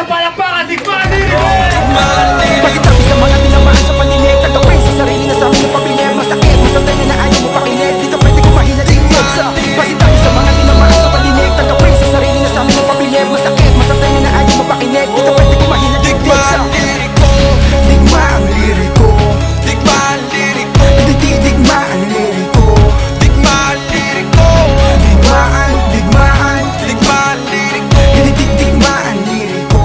palakpakan, Digmaan Liriko! Pasitabi sa mga tinamaan sa paninig, tagapin sa sarili na sa amin ng pamilyar. Masakit, masakit na ayaw mo pakinig, di ka pwede kumahinalik. Pasitabi sa mga tinamaan sa paninig, tagapin sa sarili na sa amin ng pamilyar. Masakit, masakit na ayaw mo pakinig, di ka pwede kumahinalik. Digmaan Liriko, Digmaan Liriko, Digmaan Liriko, Digmaan Liriko, Digmaan Liriko, Digmaan, Digmaan, Digmaan Liriko, Digmaan Liriko,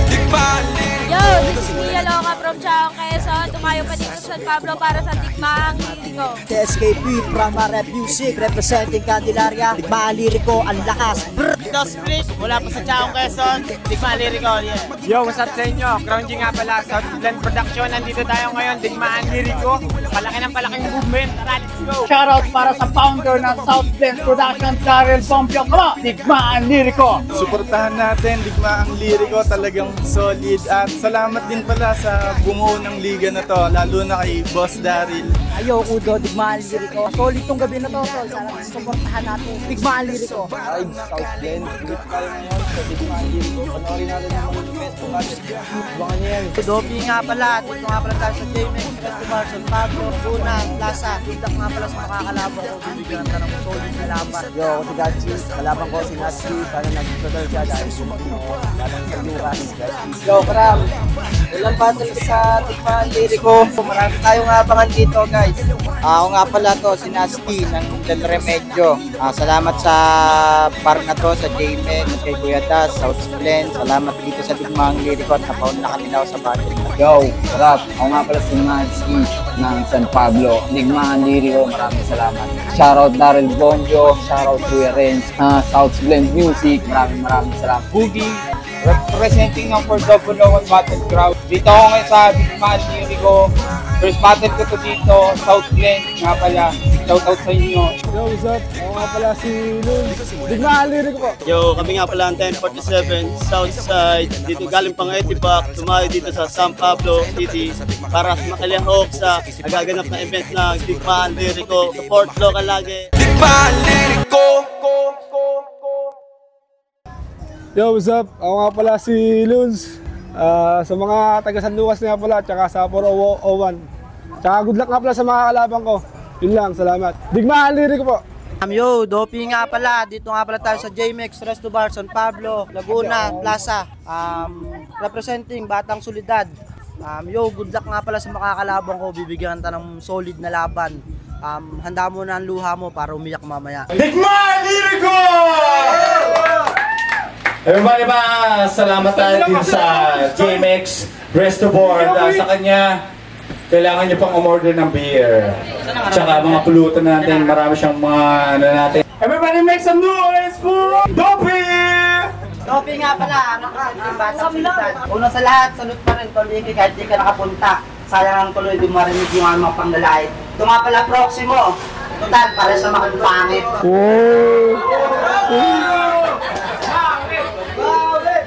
Digmaan Liriko. Yo, this is Mia Loca from Chaong, Quezon. Tumayo pa dito sa San Pablo para sa Digmaan Liriko. SKP from Rap Music representing Candelaria. Digmaan Liriko, ang lakas. Ito Split, wala pa sa Chaong, Quezon. Digmaan Liriko, yeah. Yo, what's up sa inyo? Crown G nga pala, South Blend Production. Nandito tayo ngayon, Digmaan Liriko. Palaki ng palaking movement. Tara, let's go! Shoutout para sa founder ng South Blend Production, Daryl Pompeo. Come on, Digmaan Liriko. Suportahan natin, Digmaan Liriko, talagang solid. At salamat din pala sa bumuo ng liga na to, lalo na kay Boss Daryl. Ayo, Udo, Digmaan Liriko. Solid tong gabi na to, tol. Sana suportahan natin. Digmaan Liriko. Ay, South Blend, ulit tayo ngayon sa Digmaan Liriko. Panoorin natin ang mga event kung bakit. Abangan niyo yan. Dopi nga pala, dito nga pala tayo sa JMX Festival, San Pablo, Laguna, Plaza. Feedback nga pala sa makakalaban ko, bibigyan ng tanong solid na laban. Yo, ako si Gachi, kalaban ko si Natsi, sana nag-total siya dahil laban sa Luras. Yo, Karam. Ilang battle sa Digmaan Liriko. Marami tayong abangan dito, guys. Ako nga pala to, si Nasty ng Del Remedyo. Salamat sa park na to, sa JMX, kay Kuya Das, South Blend. Salamat dito sa Digmaan Liriko at napaun na kami daw sa battle. Yo, sarap. Ako nga pala si Nancy ng San Pablo. Digmaan Liriko, maraming salamat. Shoutout Daryl Bonjo, shoutout Kuya Renz, South Blend Music, maraming salamat. Boogie, representing ng Cordoba Battleground. Dito ako ngayon sa Digmaan Liriko. First battle ko to dito, South Blend, nga pala. Shoutout sa inyo. Yo, what's up? Ako nga pala si Lul. Digmaan Liriko po. Yo, kami nga pala ang 1047 Southside. Dito galing pang Etibac, tumayo dito sa San Pablo City para makilahok sa nagaganap na event ng Digmaan Liriko. Support local lagi. Digmaan Liriko. Yo, what's up? Ako nga pala si Luns. Sa mga taga San Lucas nga pala, tsaka sa 401. Tsaka good luck nga pala sa mga kalaban ko. Yun lang, salamat. Digmaan Liriko po. Yo, Dopi nga pala. Dito nga pala tayo sa JMX Resto Bar, San Pablo, Laguna, Plaza. Representing Batang Solidad. Yo, good luck nga pala sa makakalaban ko. Bibigyan ka ng solid na laban. Handa mo na ang luha mo para umiyak mamaya. Digmaan Liriko! Everybody ba, salamat tayo din sa JMX Resto Board. Sa kanya, kailangan nyo pang umorder ng beer. Tsaka mga pulutan natin, marami siyang mga ano natin. Everybody make some noise for Dopi! Dopi nga pala, Batang Solidad. Una sa lahat, salute pa rin tuloy kahit di ka nakapunta. Sayang ang tuloy, di marinig yung mga panglalait. Ito nga pala, Proximo. Total, para sa mga pangit.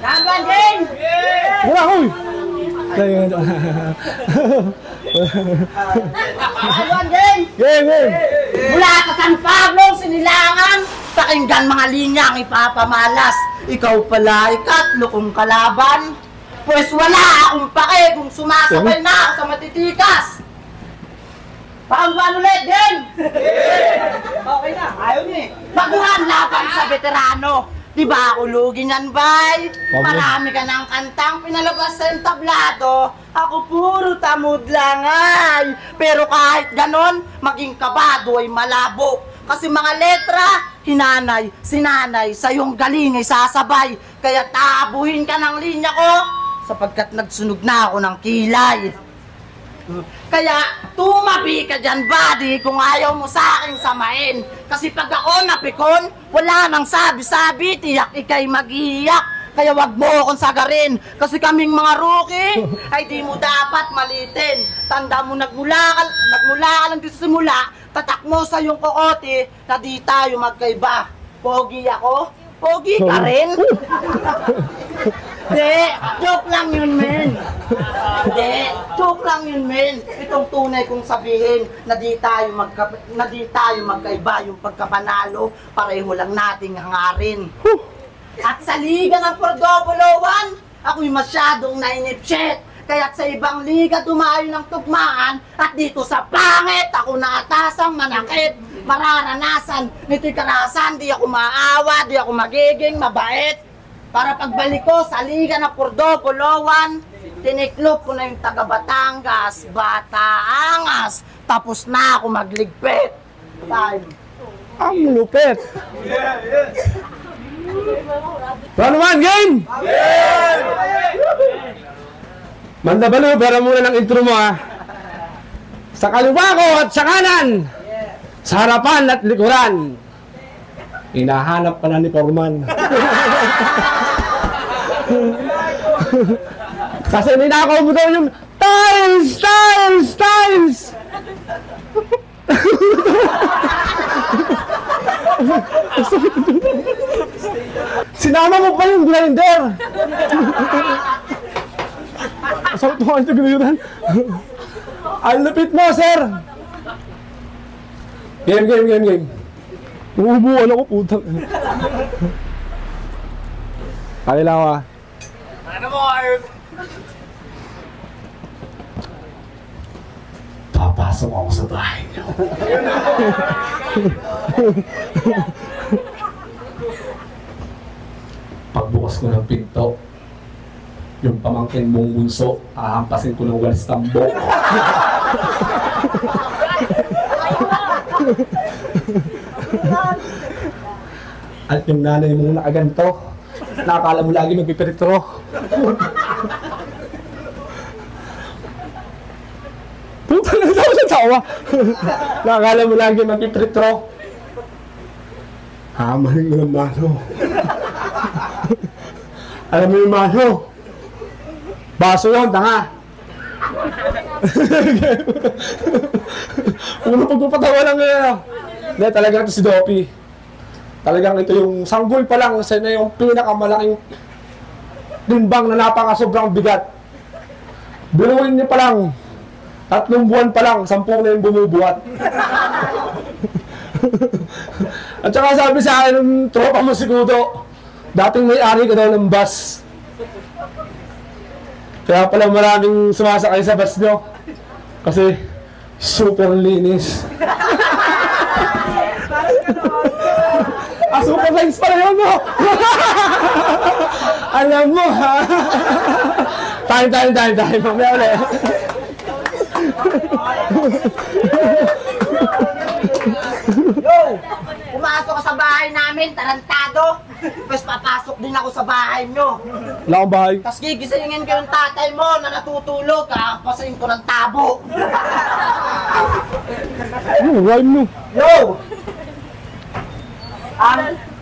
Nandun din! Wala, huy! Nandun din! Mula sa San Pablo, Sinilangan, pakinggan mga linyang ipapamalas. Ikaw pala, ikatlo kong kalaban. Pues wala akong pake kung sumasabay na ako sa matitikas. Paangguan ulit din! Okay na, ayaw niya eh. Baguhan laban sa veterano. Diba ako lugi niyan, bay? Marami ka ng kantang pinalabas sa entablado. Ako puro tamod lang ay. Pero kahit ganon, maging kabado ay malabo. Kasi mga letra, hinanay, sinanay, sa iyong galing ay sasabay. Kaya taabuhin ka ng linya ko, sapagkat nagsunog na ako ng kilay. Kaya tumabi ka dyan, buddy, kung ayaw mo sa akin samain. Kasi pag ako napikon, wala nang sabi-sabi, tiyak ikay mag-iiyak. Kaya wag mo akong sagarin, kasi kaming mga rookie, ay di mo dapat malitin. Tanda mo, nagmula ka lang dito simula, tatak mo sa iyong kokote, na di tayo magkaiba. Pogi ako? Pogi ka rin? Hindi, joke lang yun, men. Hindi, joke lang yun, men. Itong tunay kong sabihin na di tayo magkaiba yung pagkapanalo, pareho lang nating hangarin. At sa liga ng Cordoba, Ako'y masyadong nainip shit. Kaya't sa ibang liga dumayo ng tugmaan at dito sa pangit ako naatasang manakit. Mararanasan nito'y karahasan, di ako maawa, di ako magiging mabait. Para pagbalik ko sa liga ng Purdo, Pulawan, tiniklop ko na yung taga Batangas, Batangas. Tapos na ako magligpit. Time. Ang lupit! Ano naman, game! Manda Balo, bara muna ng intro mo ha. Sa kaliwa ko at sa kanan, sa harapan at likuran, hinahanap ka na ni Foreman. Kasi ninakaw mo daw yung tiles, tiles, tiles! Sinama mo pa yung grinder! Asal tuhan itu giliran. Ang lupit mo, sir! Game. Uubuan ako, putang. Kali lang ako, ha? Ano mo, ayos? Papasok ako sa bahay niyo. Pagbukas ko ng pinto, yung pamangkin mong bunso, ahampasin ko ng walis tambo. At yung nanay mong nakaganto, nakakala mo lagi magpipiritro. Puta na daw sa tawa. Nakakala mo lagi magpipritro. Hamahin mo ng mano. Alam mo yung mano? Baso yun, tanga. Uno pagpapatawa lang ngayon. Hindi, talagang ito si Doppy. Talagang ito yung sanggol pa lang. Kasi na yung pinakamalaking timbang na napaka-sobrang bigat. Biluin niya pa lang. 3 buwan pa lang, 10 na yung bumubuhat. At saka sabi sa akin ng tropa mo si Kudo, dating may-ari ka daw ng bus. Kaya pala maraming sumasakay sa bus nyo. Kasi super linis. Super lines pala yun, no? Alam mo, ha? Time. Mamaya ulit. Yo! Pumasok ka sa bahay namin, tarantado. Tapos papasok din ako sa bahay nyo. Wala akong bahay. Tapos gigisingin ko yung tatay mo na natutulog. Kakapasain ko ng tabo. Rhyme mo. Yo!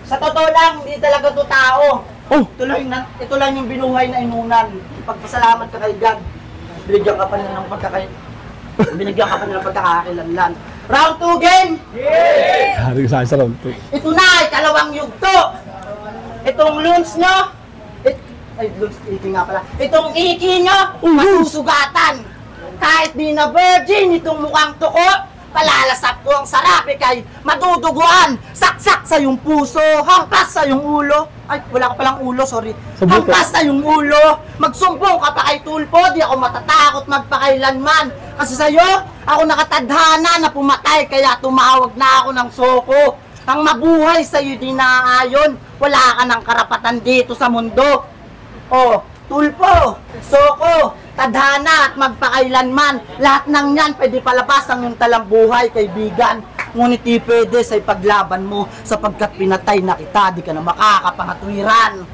Sa totoo lang, hindi talaga to tao. Oh! Ito lang yung binuhay na inunan. Pagpasalamat ka kay God. Binigyan ka pa nila ng pagkakakilanlan. Round 2 game! Hari ka sa akin sa round 2. Ito na, ikalawang yugto. Itong loons nyo, itong iki nyo, masusugatan. Kahit di na virgin, itong mukhang tuko, palalasap ko ang sarap, kay maduduguan, saksak sa yung puso, hampas sa yung ulo. Ay, wala ka palang ulo, sorry. Hampas sa yung ulo, magsumbong ka pa kay Tulpo, di ako matatakot magpakailanman. Kasi sa'yo, ako nakatadhana na pumatay, kaya tumawag na ako ng soko. Ang mabuhay sa'yo di naayon, wala ka ng karapatan dito sa mundo. Oh, Tulpo, soko, tadhana at magpakailanman, lahat ng yan pwede palabas ang iyong talambuhay, kaibigan. Ngunit di pwede sa ipaglaban mo, sapagkat pinatay na kita, di ka na makakapangatwiran.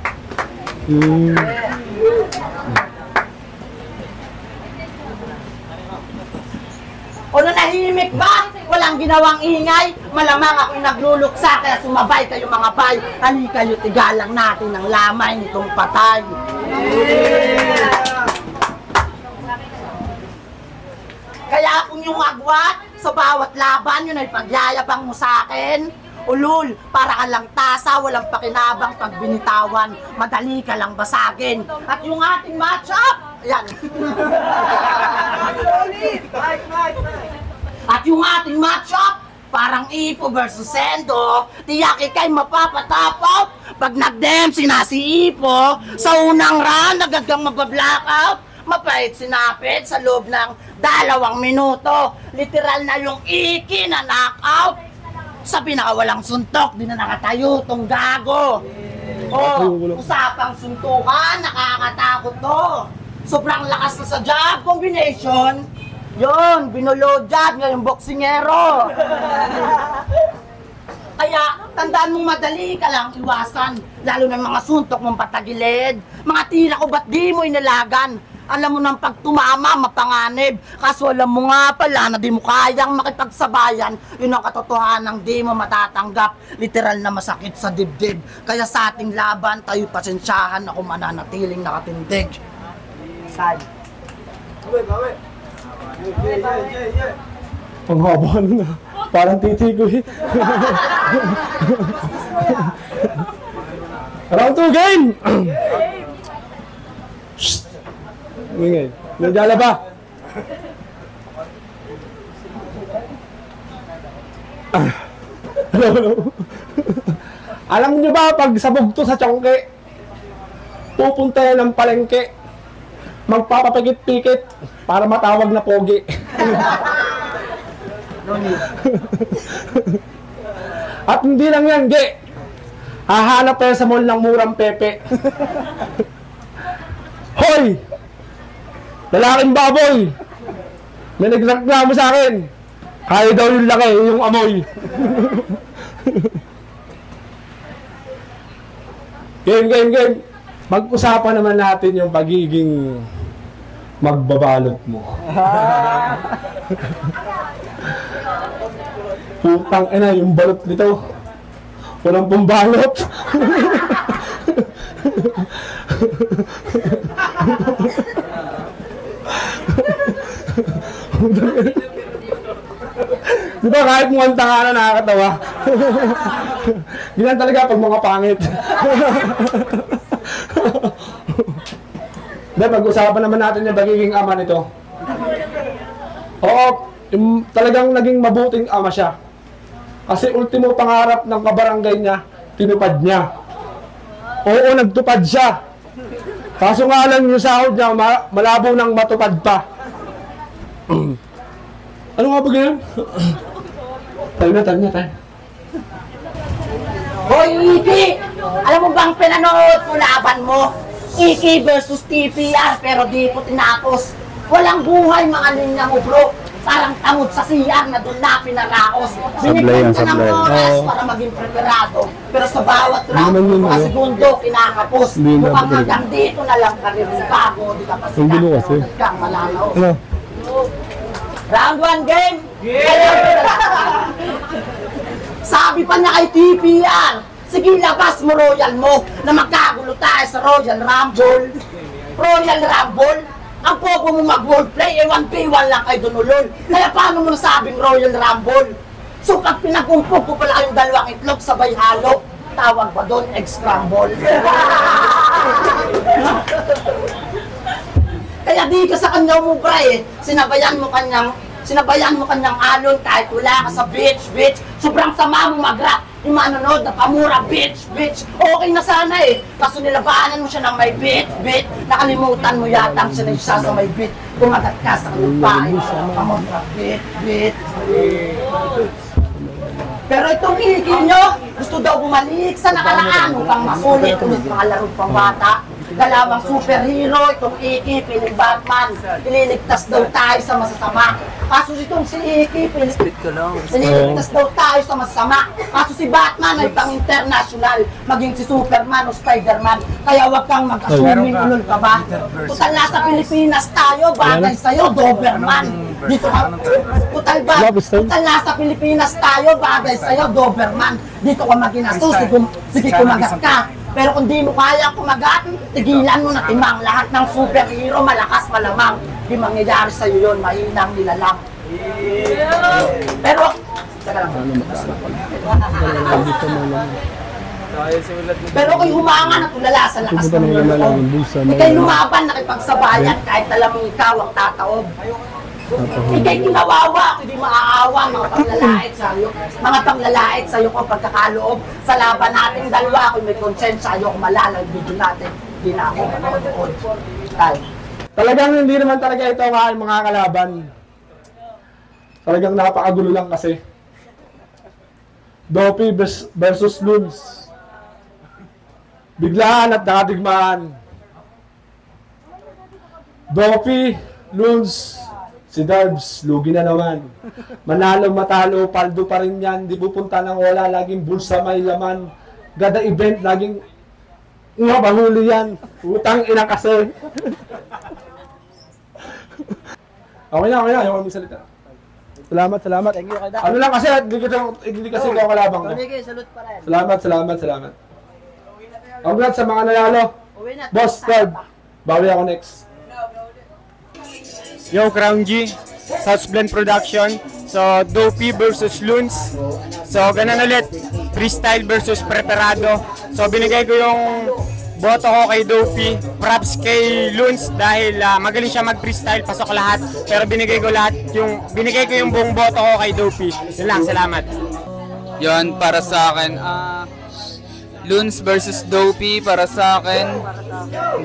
O nanahimik ba? Walang ginawang ingay? Malamang ako'y nagluluksa, kaya sumabay kayo mga bay. Hali kayo, tigalang natin ang lamay nitong patay. Kaya kung yung agwat, sa bawat laban yun ay pagyayabang mo sa akin. Ulul, para ka lang tasa, walang pakinabang pag binitawan. Madali ka lang basagin. At yung ating matchup, ayan. At yung ating matchup, parang Ipo versus Sendo, tiyak ikay mapapatapot. Pag nag-dem, sinasiipo, sa unang round, nagagang mabablack-out, mapait sinapit sa loob ng 2 minuto. Literal na yung iki na knockout. Sa pinakawalang suntok, di na nakatayo tong gago. Usapang suntukan, nakakatakot to. Sobrang lakas na sa jab combination. Yun, binulo jab niya yung boksingero. Kaya, tandaan mong madali ka lang iwasan. Lalo ng mga suntok mong patagilid. Mga tira ko, ba't di mo inalagan? Alam mo nang pag tumama, mapanganib. Kaso alam mo nga pala na di mo kayang makipagsabayan. Yun ang katotohanan, di mo matatanggap. Literal na masakit sa dibdib. Kaya sa ating laban, tayo pasensyahan ako mananatiling nakatindig. Side. Ang haba na. Parang titigo eh. Round 2 game! Shhh! Ingay. Nandiyan ba? Hello. Alam niyo ba pag sabog to sa tsongke, pupunta yan ng palengke, magpapapikit-pikit para matawag na pogi. At hindi lang yan, ge. Hahanap tayo sa mall ng murang pepe. Hoy! Lalaking baboy! May nagreklamo sa akin. Kaya daw yung laki, yung amoy. Game. Mag-usapan naman natin yung pagiging magbabalot mo. Putang ina, yung balot nito. Walang pambalot. Di ba kahit mukhang tanga na nakakatawa? Ganyan talaga pag mga pangit. Dahil pag-usapan naman natin yung pagiging ama nito. Oo, talagang naging mabuting ama siya. Kasi ultimo pangarap ng kabarangay niya, tinupad niya. Oo, nagtupad siya. Kaso nga lang yung sahod niya, malabo nang matupad pa. Ano nga ba ganyan? Tayo na. Hoy, Iki! Alam mo bang pinanood mo laban mo? Iki versus TPR, pero di ko tinapos. Walang buhay mga linya mo, bro. Parang tamod sa siyang na doon na pinaraos. Binigyan ka ng oras para maging preparado. Pero sa bawat round, mga segundo, kinakapos. Mukhang hanggang dito na lang ka rin bago. Di ka pa sila kang malalaos. Round 1 game! Sabi pa na kay TPR, sige labas mo Royal mo na magkagulo tayo sa Royal Rumble. Royal Rumble? Ang pogo mo mag-roleplay, 1v1 lang kayo dunulol. Kaya paano mo nasabing Royal Rumble? So pag pinagumpog ko pala kayong 2 itlog sabay halo, tawag ba doon egg-scramble? Kaya di ka sa kanya umubra eh, sinabayan mo kanyang alon kahit wala ka sa beach. Sobrang sama mo mag-rap, yung manonood na pamura, bitch. Okay na sana eh, kaso nilabaanan mo siya ng may beat. Nakalimutan mo yata ang sinaysa sa may beat. Kumagat ka sa kalupain, pamura, beat. Pero itong Iki nyo, gusto daw bumalik sa nakaraan upang masulit ulit mga larong pambata. Dalawang superhero, itong Iki, piling Batman. Ililigtas daw tayo sa masasama. Kaso itong si Iki, ililigtas daw tayo sa masasama. Kaso si Batman ay pang-international. Maging si Superman o Spider-Man. Kaya wag kang mag-assuming ulol ka ba? Total nasa Pilipinas tayo, bagay sa'yo, Doberman. Dito ka, total nasa Pilipinas tayo, bagay sa'yo, Doberman. Dito ka maginasto, sige kumagat ka. Pero kung di mo kaya kumagat, tigilan mo na timang. Lahat ng superhero, malakas malamang. Di mangyayari sa'yo yun, mahinang nilalang. Pero, pero kung humanga na tulala sa lakas ng loob, ikay lumaban, nakipagsabayan, kahit alam mo ikaw ang tataob. Ika'y kinawawa, hindi maaawa, mga panglalait sa'yo. Mga panglalait sa'yo kung pagkakaloob sa laban natin dalawa. Kung may konsensya sa'yo, kung malala yung video natin, hindi na ako manonood. Talagang hindi naman talaga ito ang aking mga kalaban. Talagang napakagulo lang kasi. Dopey versus Loons. Biglaan at nakadigmaan. Dopey, Loons, si Darbs, lugi na naman. Manalo, matalo, paldo pa rin yan. Di pupunta ng wala, laging bulsa may laman. Gada event, laging bahuli yan. Utang ina kasi. Okay na, ayaw kami salita. Salamat. Thank you, Kada. Ano lang kasi, hindi kasi ikaw kalabang ko. Sige, salute pa rin. Salamat. Congrats sa mga nanalo. Boss, third. Bawi ako next. Yo, Crown G, South Blend Production. So, Dopey versus Loons. So, ganun ulit. Freestyle versus Preparado. So, binigay ko yung boto ko kay Dopey. Props kay Loons dahil magaling siya mag-freestyle, pasok lahat. Pero binigay ko yung buong boto ko kay Dopey. Yun lang, salamat. Yon para sa akin. Loons versus Dopey para sa akin.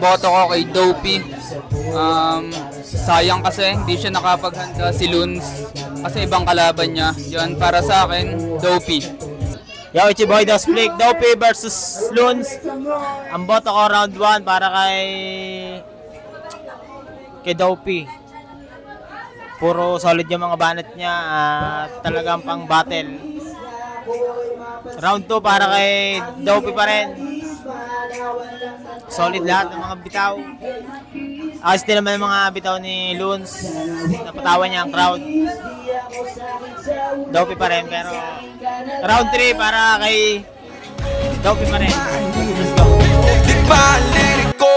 Boto ko kay Dopey. Sayang kasi hindi siya nakapaghanda si Loons kasi ibang kalaban niya. Yon para sa akin, Dopey. Yo, Ichiboy Dos Flick, Dopey versus Loons. Ang boto ko round 1 para kay Dopey. Puro solid yung mga banat niya at talagang pang battle. Round 2 para kay Dopey pa rin. Solid lahat ng mga bitaw. Ayos din naman ang mga bitaw ni Loons. Napatawan niya ang crowd. Dopey pa rin, pero round 3 para kay Dopey pa rin. Let's go.